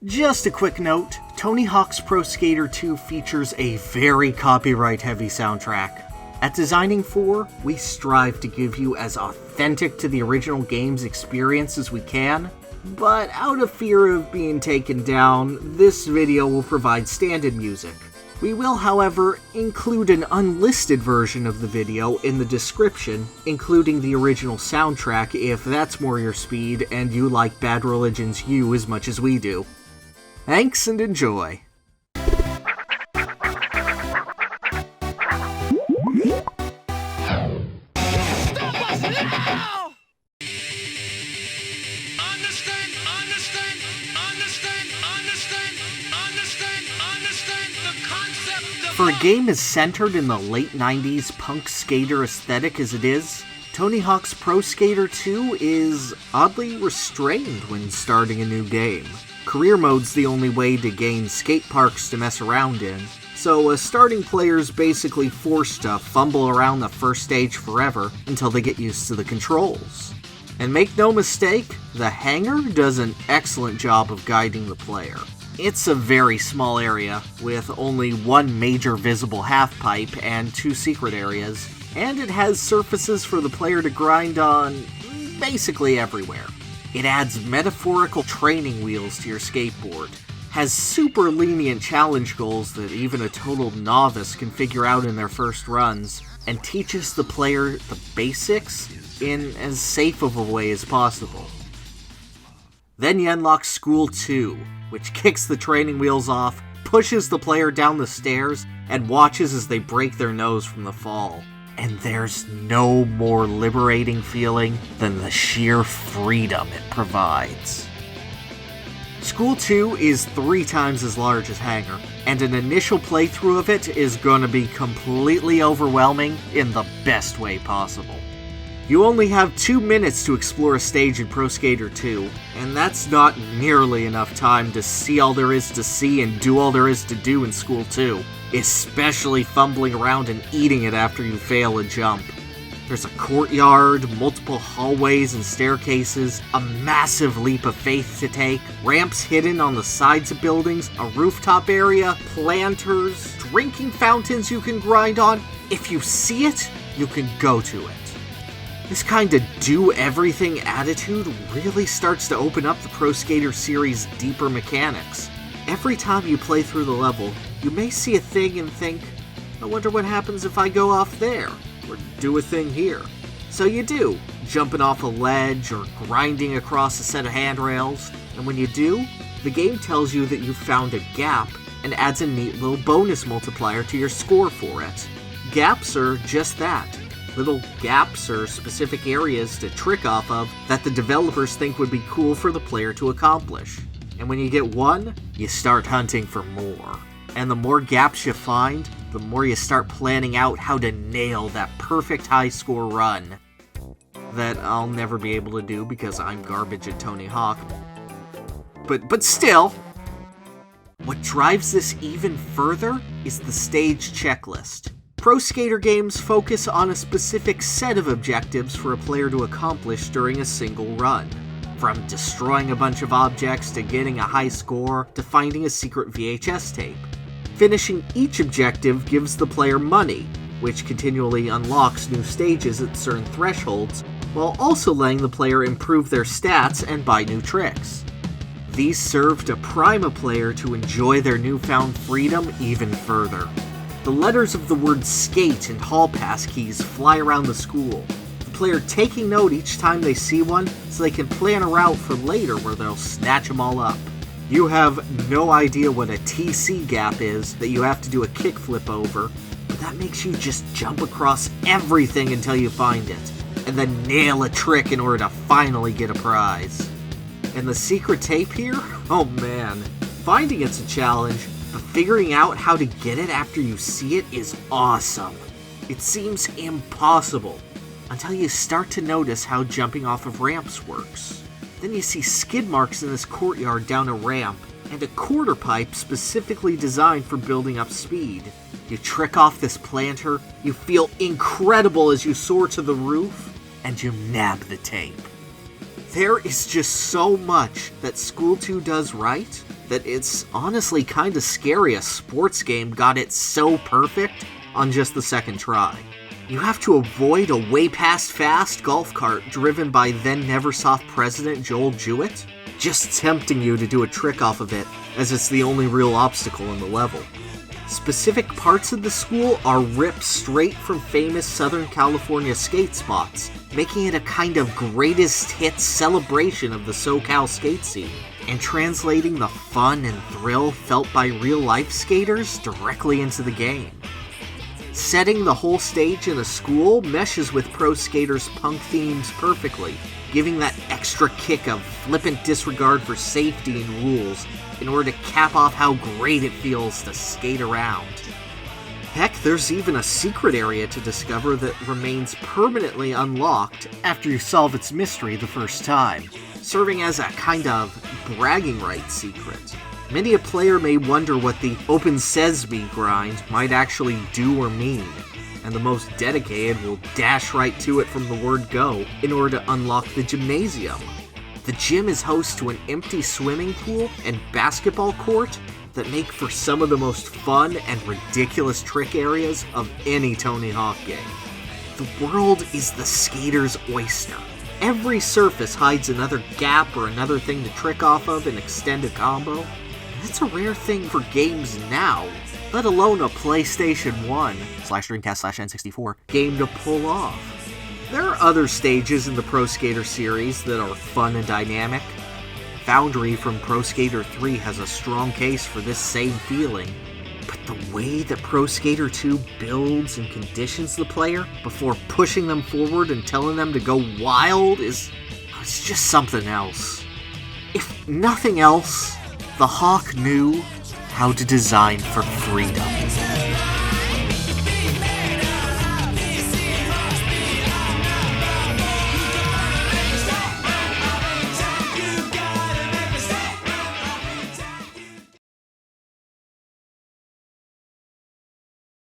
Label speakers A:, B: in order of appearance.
A: Just a quick note, Tony Hawk's Pro Skater 2 features a very copyright-heavy soundtrack. At Designing 4, we strive to give you as authentic to the original game's experience as we can, but out of fear of being taken down, this video will provide stand-in music. We will, however, include an unlisted version of the video in the description, including the original soundtrack if that's more your speed and you like Bad Religion's You as much as we do. Thanks and enjoy. For a game as centered in the late 90s punk skater aesthetic as it is, Tony Hawk's Pro Skater 2 is oddly restrained when starting a new game. Career mode's the only way to gain skate parks to mess around in, so a starting player's basically forced to fumble around the first stage forever until they get used to the controls. And make no mistake, the hangar does an excellent job of guiding the player. It's a very small area, with only one major visible half-pipe and 2 secret areas, and it has surfaces for the player to grind on basically everywhere. It adds metaphorical training wheels to your skateboard, has super lenient challenge goals that even a total novice can figure out in their first runs, and teaches the player the basics in as safe of a way as possible. Then you unlock School 2, which kicks the training wheels off, pushes the player down the stairs, and watches as they break their nose from the fall. And there's no more liberating feeling than the sheer freedom it provides. School 2 is 3 times as large as Hangar, and an initial playthrough of it is gonna be completely overwhelming in the best way possible. You only have 2 minutes to explore a stage in Pro Skater 2, and that's not nearly enough time to see all there is to see and do all there is to do in School 2, especially fumbling around and eating it after you fail a jump. There's a courtyard, multiple hallways and staircases, a massive leap of faith to take, ramps hidden on the sides of buildings, a rooftop area, planters, drinking fountains you can grind on. If you see it, you can go to it. This kind of do-everything attitude really starts to open up the Pro Skater series' deeper mechanics. Every time you play through the level, you may see a thing and think, I wonder what happens if I go off there, or do a thing here. So you do, jumping off a ledge or grinding across a set of handrails, and when you do, the game tells you that you've found a gap and adds a neat little bonus multiplier to your score for it. Gaps are just that. Little gaps or specific areas to trick off of that the developers think would be cool for the player to accomplish. And when you get one, you start hunting for more. And the more gaps you find, the more you start planning out how to nail that perfect high score run. That I'll never be able to do because I'm garbage at Tony Hawk. But still, what drives this even further is the stage checklist. Pro Skater games focus on a specific set of objectives for a player to accomplish during a single run. From destroying a bunch of objects to getting a high score to finding a secret VHS tape. Finishing each objective gives the player money, which continually unlocks new stages at certain thresholds, while also letting the player improve their stats and buy new tricks. These serve to prime a player to enjoy their newfound freedom even further. The letters of the word skate and hall pass keys fly around the school, the player taking note each time they see one so they can plan a route for later where they'll snatch them all up. You have no idea what a TC gap is that you have to do a kickflip over, but that makes you just jump across everything until you find it, and then nail a trick in order to finally get a prize. And the secret tape here? Oh man, finding it's a challenge, but figuring out how to get it after you see it is awesome. It seems impossible, until you start to notice how jumping off of ramps works. Then you see skid marks in this courtyard down a ramp, and a quarter pipe specifically designed for building up speed. You trick off this planter, you feel incredible as you soar to the roof, and you nab the tape. There is just so much that School 2 does right that it's honestly kinda scary a sports game got it so perfect on just the second try. You have to avoid a way-past-fast golf cart driven by then Neversoft president Joel Jewett, just tempting you to do a trick off of it, as it's the only real obstacle in the level. Specific parts of the school are ripped straight from famous Southern California skate spots, making it a kind of greatest hits celebration of the SoCal skate scene, and translating the fun and thrill felt by real-life skaters directly into the game. Setting the whole stage in a school meshes with pro skaters' punk themes perfectly, giving that extra kick of flippant disregard for safety and rules in order to cap off how great it feels to skate around. Heck, there's even a secret area to discover that remains permanently unlocked after you solve its mystery the first time, serving as a kind of bragging rights secret. Many a player may wonder what the Open Sesame grind might actually do or mean, and the most dedicated will dash right to it from the word go in order to unlock the gymnasium. The gym is host to an empty swimming pool and basketball court that make for some of the most fun and ridiculous trick areas of any Tony Hawk game. The world is the skater's oyster. Every surface hides another gap or another thing to trick off of and extend a combo. That's a rare thing for games now, let alone a PlayStation 1/Dreamcast/N64 game to pull off. There are other stages in the Pro Skater series that are fun and dynamic. Foundry from Pro Skater 3 has a strong case for this same feeling, but the way that Pro Skater 2 builds and conditions the player before pushing them forward and telling them to go wild it's just something else. If nothing else, the Hawk knew how to design for freedom.